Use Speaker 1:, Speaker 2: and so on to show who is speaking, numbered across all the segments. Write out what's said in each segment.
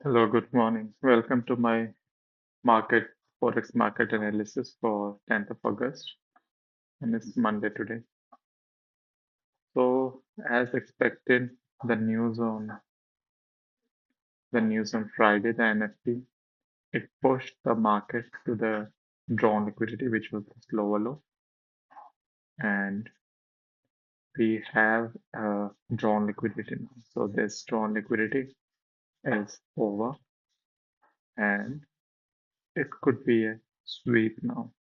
Speaker 1: Hello, good morning. Welcome to my market Forex market analysis for 10th of August, and it's Monday today. So, as expected, the news on Friday, the NFP, it pushed the market to the drawn liquidity, which was the lower low, and we have drawn liquidity now. So this drawn liquidity is over, and it could be a sweep now.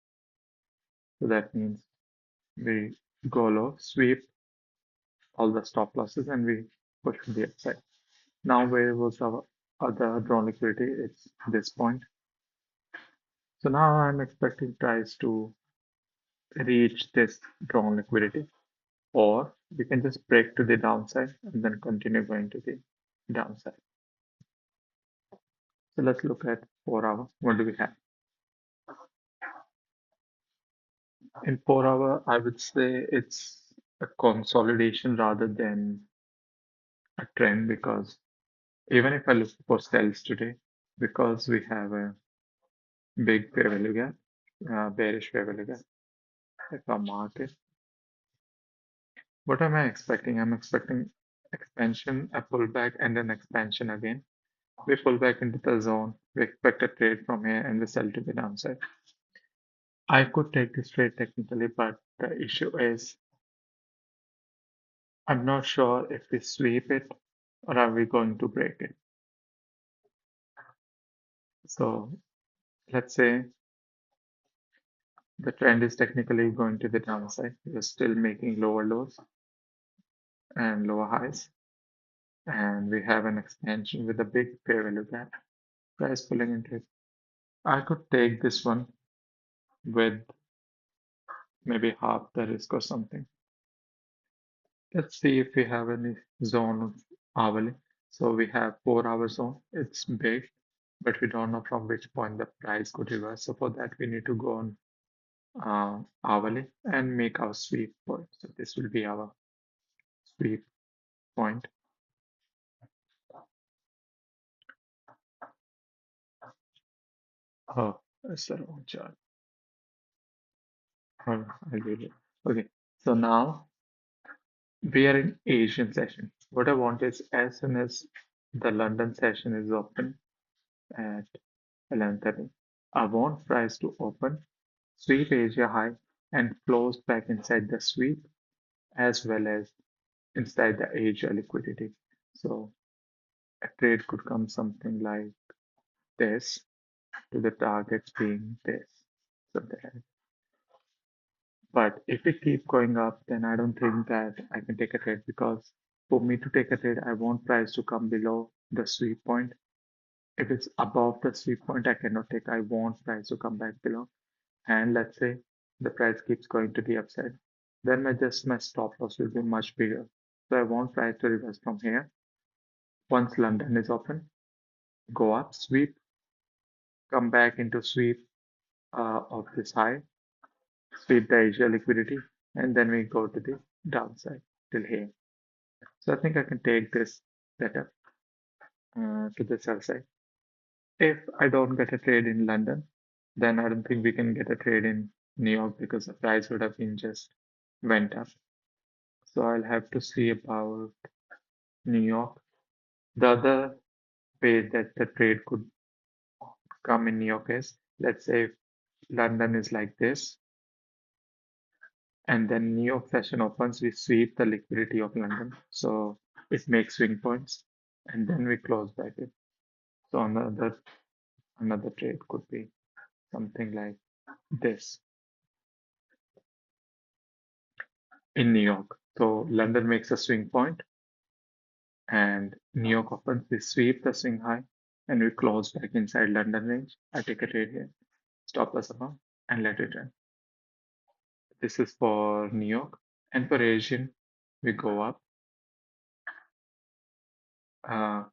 Speaker 1: So that means we go low, sweep all the stop losses, and we push to the upside. Now, where was our other drawn liquidity? It's this point. So now I'm expecting price to reach this drawn liquidity, or we can just break to the downside and then continue going to the downside. So let's look at 4 hour. What do we have? In 4 hour, I would say it's a consolidation rather than a trend because even if I look for sells today, because we have a big fair value gap, bearish fair value gap. If I mark it, what am I expecting? I'm expecting expansion, a pullback, and then expansion again. We pull back into the zone. We expect a trade from here, and we sell to the downside. I could take this trade technically, but the issue is I'm not sure if we sweep it or are we going to break it. So let's say the trend is technically going to the downside. We're still making lower lows and lower highs. And we have an expansion with a big fair value gap. Price pulling into it. I could take this one with maybe half the risk or something. Let's see if we have any zone hourly. So we have 4 hour zone. It's big, but we don't know from which point the price could reverse. So for that, we need to go on hourly and make our sweep point. So this will be our sweep point. Oh, that's the wrong chart. Oh, I'll do it. Okay, so now we are in Asian session. What I want is as soon as the London session is open at 11:30, I want price to open, sweep Asia high, and close back inside the sweep as well as inside the Asia liquidity. So a trade could come something like this to the target being this. So there. But if it keep going up, then I don't think that I can take a trade because for me to take a trade, I want price to come below the sweep point. If it's above the sweep point, I cannot take. I want price to come back below. And let's say the price keeps going to the upside, then my stop loss will be much bigger. So I want price to reverse from here. Once London is open, go up, sweep, come back into sweep of this high, sweep the Asia liquidity, and then we go to the downside till here. So I think I can take this setup to the sell side. If I don't get a trade in London, then I don't think we can get a trade in New York because the price would have been just went up. So I'll have to see about New York. The other way that the trade could come in New York is, let's say if London is like this, and then New York session opens, we sweep the liquidity of London. So it makes swing points, and then we close back it. So another trade could be something like this in New York. So London makes a swing point and New York opens. We sweep the swing high and we close back inside London range. I take a trade here, stop loss amount, and let it run. This is for New York. And for Asian, we go up. Uh,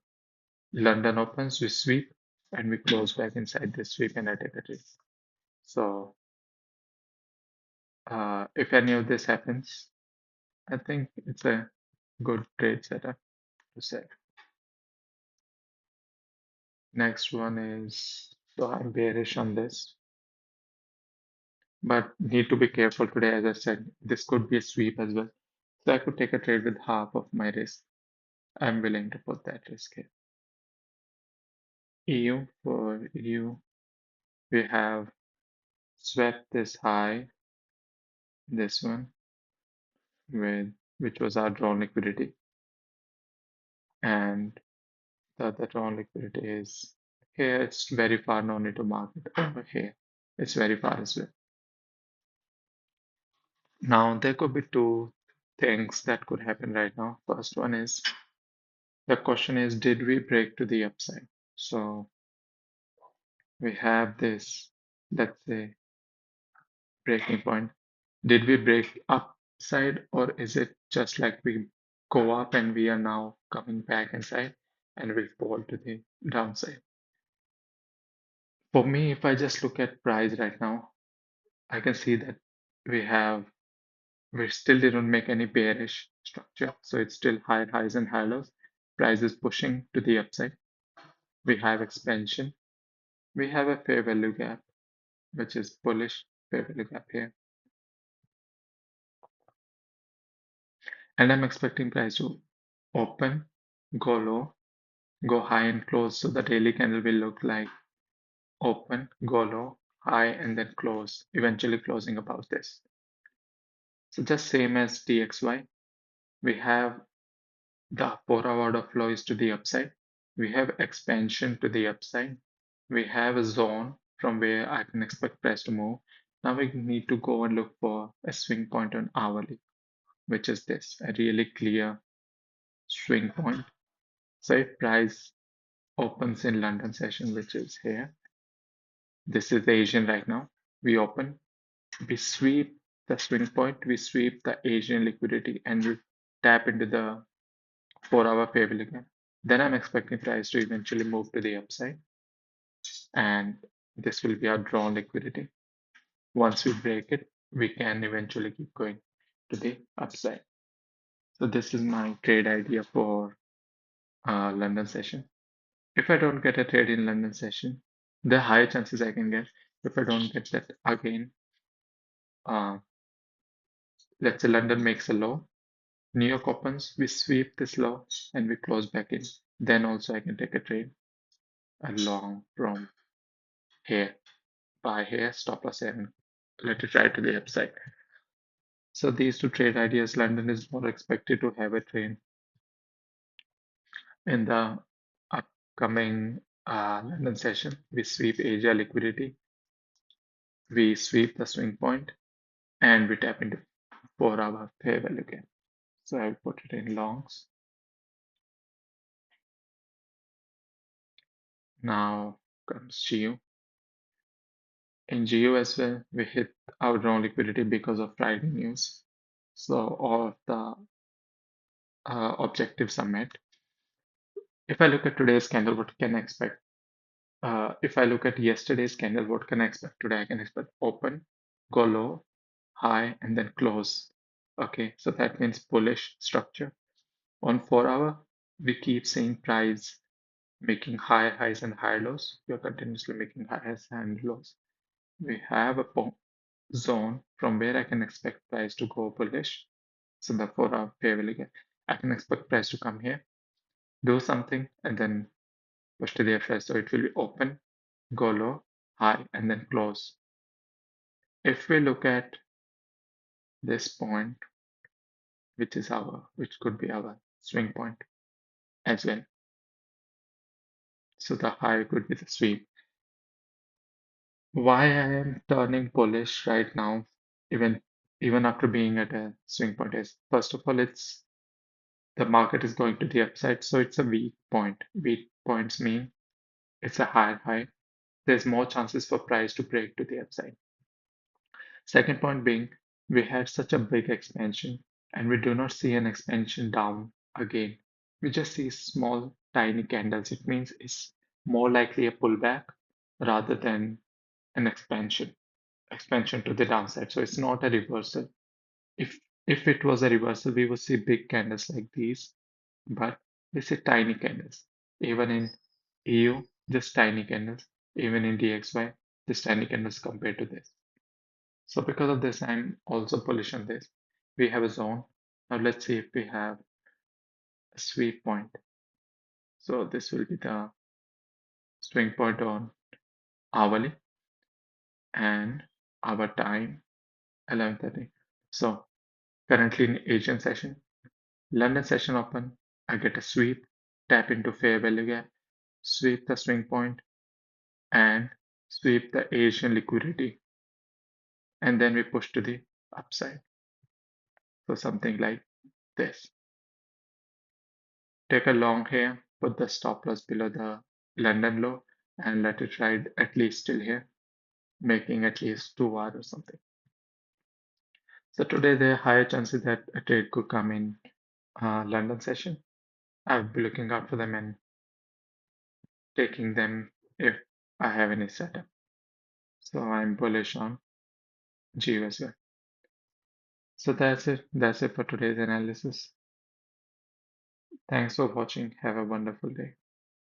Speaker 1: London opens, we sweep, and we close back inside this sweep and I take a trade. So if any of this happens, I think it's a good trade setup to set. Next one is, so I'm bearish on this, but need to be careful today. As I said, this could be a sweep as well. So I could take a trade with half of my risk. I'm willing to put that risk here. EU, for EU, we have swept this high, this one, with which was our drawn liquidity, and the other drawn liquidity is here. It's very far, no need to mark it over here. It's very far as well. Now there could be two things that could happen right now. First one is, the question is, did we break to the upside? So we have this, let's say, breaking point. Did we break upside, or is it just like we go up and we are now coming back inside and we fall to the downside? For me, if I just look at price right now, I can see that we have we still didn't make any bearish structure, so it's still higher highs and higher lows. Price is pushing to the upside. We have expansion. We have a fair value gap, which is bullish fair value gap here, and I'm expecting price to open, go low, go high and close. So the daily candle will look like open, go low, high, and then close, eventually closing above this. So just same as DXY, we have the 4-hour order flow is to the upside. We have expansion to the upside. We have a zone from where I can expect price to move. Now we need to go and look for a swing point on hourly, which is this, a really clear swing point. So if price opens in London session, which is here, this is the Asian right now. We open, we sweep the swing point, we sweep the Asian liquidity, and we tap into the 4-hour fair value gap. Then I'm expecting price to eventually move to the upside, and this will be our drawn liquidity. Once we break it, we can eventually keep going to the upside. So this is my trade idea for London session. If I don't get a trade in London session, the higher chances I can get. If I don't get that again, uh, let's say London makes a low, New York opens, we sweep this low and we close back in. Then also I can take a trade along from here, buy here, stop loss here, and let it ride to the upside. So these two trade ideas, London is more expected to have a trade in the upcoming London session. We sweep Asia liquidity, we sweep the swing point, and we tap into 4-hour fair value gap. So I'll put it in longs. Now comes GU. In GU as well, we hit our drawn liquidity because of Friday news. So all of the objectives are met. If I look at today's candle, what can I expect? If I look at yesterday's candle, what can I expect today? I can expect open, go low, high, and then close. Okay, so that means bullish structure. On 4-hour, we keep seeing price making higher highs and higher lows. We are continuously making high highs and lows. We have a zone from where I can expect price to go bullish. So the 4-hour fair value gap. I can expect price to come here, do something, and then push to the upside. So it will be open, go low, high, and then close. If we look at this point, which could be our swing point as well. So the high could be the sweep. Why I am turning bullish right now, even even after being at a swing point, is first of all, it's the market is going to the upside, so it's a weak point. Weak points mean it's a higher high. There's more chances for price to break to the upside. Second point being, we had such a big expansion and we do not see an expansion down again. We just see small, tiny candles. It means it's more likely a pullback rather than an expansion to the downside. So it's not a reversal. If if it was a reversal, we would see big candles like these, but we see tiny candles. Even in EU, just tiny candles, even in DXY, just tiny candles compared to this. So because of this, I'm also bullish on this. We have a zone. Now let's see if we have a sweep point. So this will be the swing point on hourly and our time 11:30. So currently in Asian session, London session open, I get a sweep, tap into fair value gap, sweep the swing point, and sweep the Asian liquidity, and then we push to the upside. So something like this. Take a long here, put the stop loss below the London low, and let it ride at least till here, making at least 2 hours or something. So today there are higher chances that a trade could come in London session. I'll be looking out for them and taking them if I have any setup. So I'm bullish on GU as well. So that's it. That's it for today's analysis. Thanks for watching. Have a wonderful day.